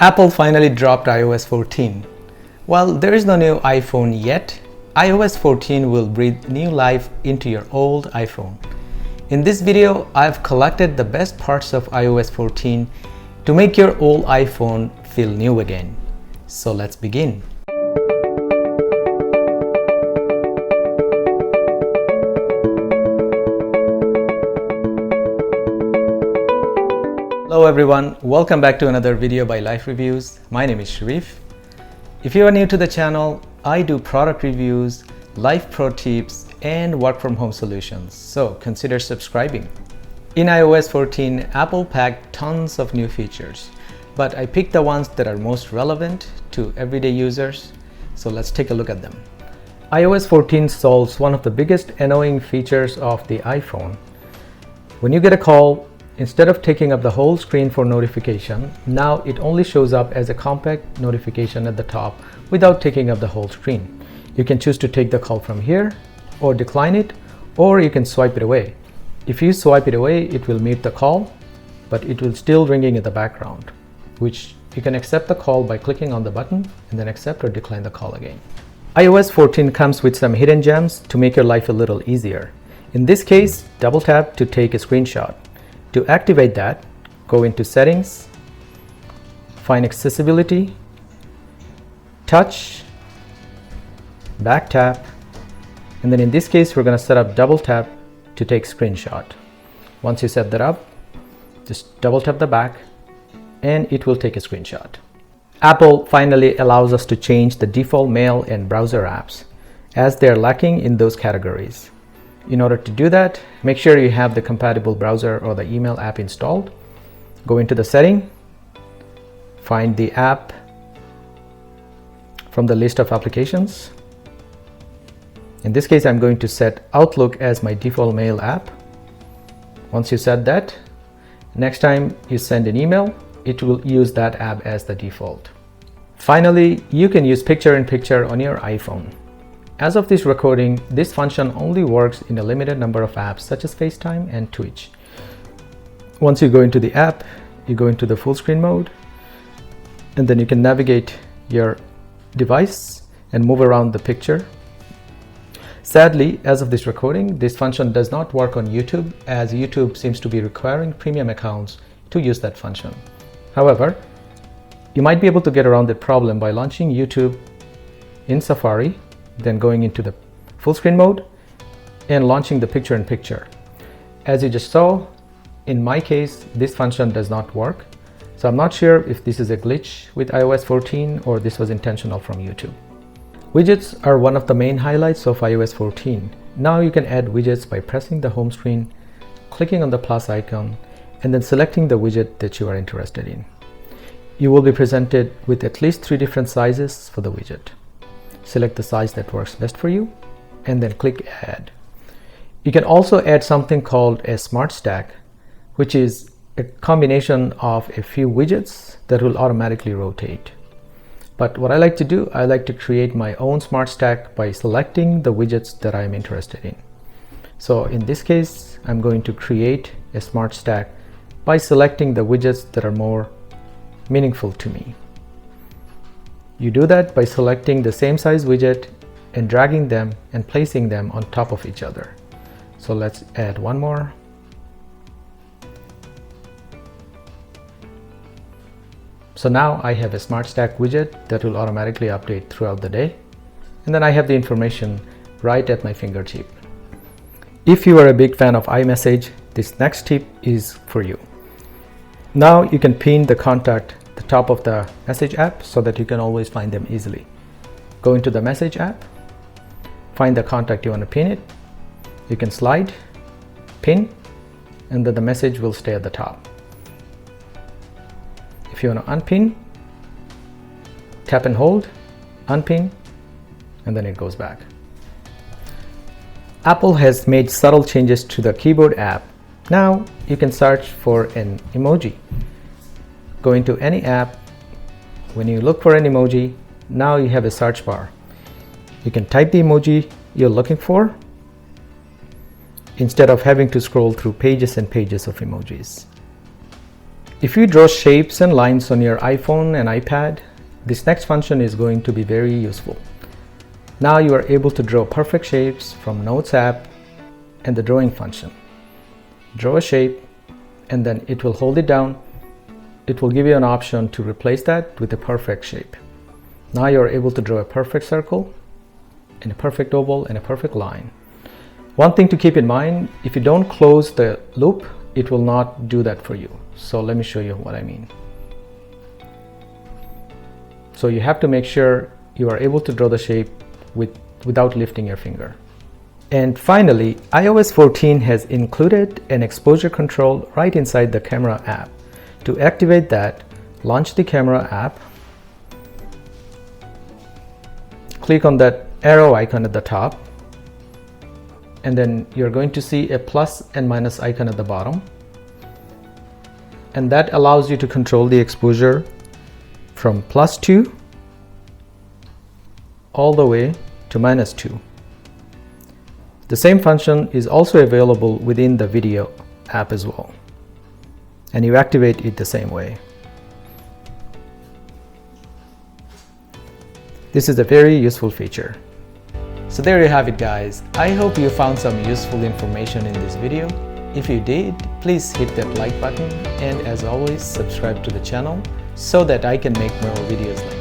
Apple finally dropped iOS 14. While there is no new iPhone yet, iOS 14 will breathe new life into your old iPhone. In this video, I've collected the best parts of iOS 14 to make your old iPhone feel new again. So let's begin. Hello everyone, welcome back to another video by Life Reviews. My name is Sharif. If you are new to the channel, I do product reviews, life pro tips, and work from home solutions, so consider subscribing. In iOS 14, Apple packed tons of new features, but I picked the ones that are most relevant to everyday users, so let's take a look at them. iOS 14 solves one of the biggest annoying features of the iPhone. When you get a call, instead of taking up the whole screen for notification, now it only shows up as a compact notification at the top without taking up the whole screen. You can choose to take the call from here or decline it, or you can swipe it away. If you swipe it away, it will mute the call, but it will still ringing in the background, which you can accept the call by clicking on the button and then accept or decline the call again. iOS 14 comes with some hidden gems to make your life a little easier. In this case, double tap to take a screenshot. To activate that, go into Settings, find Accessibility, Touch, Back Tap, and then in this case, we're going to set up double tap to take screenshot. Once you set that up, just double tap the back and it will take a screenshot. Apple finally allows us to change the default mail and browser apps, as they're lacking in those categories. In order to do that, make sure you have the compatible browser or the email app installed. Go into the setting, find the app from the list of applications. In this case, I'm going to set Outlook as my default mail app. Once you set that, next time you send an email, it will use that app as the default. Finally, you can use picture-in-picture on your iPhone. As of this recording, this function only works in a limited number of apps such as FaceTime and Twitch. Once you go into the app, you go into the full screen mode, and then you can navigate your device and move around the picture. Sadly, as of this recording, this function does not work on YouTube, as YouTube seems to be requiring premium accounts to use that function. However, you might be able to get around the problem by launching YouTube in Safari, then going into the full screen mode and launching the picture-in-picture. As you just saw, in my case, this function does not work. So I'm not sure if this is a glitch with iOS 14 or this was intentional from YouTube. Widgets are one of the main highlights of iOS 14. Now you can add widgets by pressing the home screen, clicking on the plus icon, and then selecting the widget that you are interested in. You will be presented with at least 3 different sizes for the widget. Select the size that works best for you and then click Add. You can also add something called a Smart Stack, which is a combination of a few widgets that will automatically rotate. But what I like to do, I like to create my own Smart Stack by selecting the widgets that I'm interested in. So in this case, I'm going to create a Smart Stack by selecting the widgets that are more meaningful to me. You do that by selecting the same size widget and dragging them and placing them on top of each other. So let's add one more. So now I have a Smart Stack widget that will automatically update throughout the day. And then I have the information right at my fingertip. If you are a big fan of iMessage, this next tip is for you. Now you can pin the contact the top of the message app so that you can always find them easily. Go into the message app, find the contact you want to pin it. You can slide, pin, and then the message will stay at the top. If you want to unpin, tap and hold, unpin, and then it goes back. Apple has made subtle changes to the keyboard app. Now you can search for an emoji. Go into any app. When you look for an emoji, now you have a search bar. You can type the emoji you're looking for instead of having to scroll through pages and pages of emojis. If you draw shapes and lines on your iPhone and iPad, this next function is going to be very useful. Now you are able to draw perfect shapes from Notes app and the drawing function. Draw a shape and then it will hold it down. It will give you an option to replace that with a perfect shape. Now you are able to draw a perfect circle and a perfect oval and a perfect line. One thing to keep in mind, if you don't close the loop, it will not do that for you. So let me show you what I mean. So you have to make sure you are able to draw the shape without lifting your finger. And finally, iOS 14 has included an exposure control right inside the camera app. To activate that, launch the camera app, click on that arrow icon at the top, and then you're going to see a plus and minus icon at the bottom. And that allows you to control the exposure from +2 all the way to -2. The same function is also available within the video app as well. And you activate it the same way. This is a very useful feature. So there you have it, guys. I hope you found some useful information in this video. If you did, please hit that like button, and as always, subscribe to the channel so that I can make more videos like this.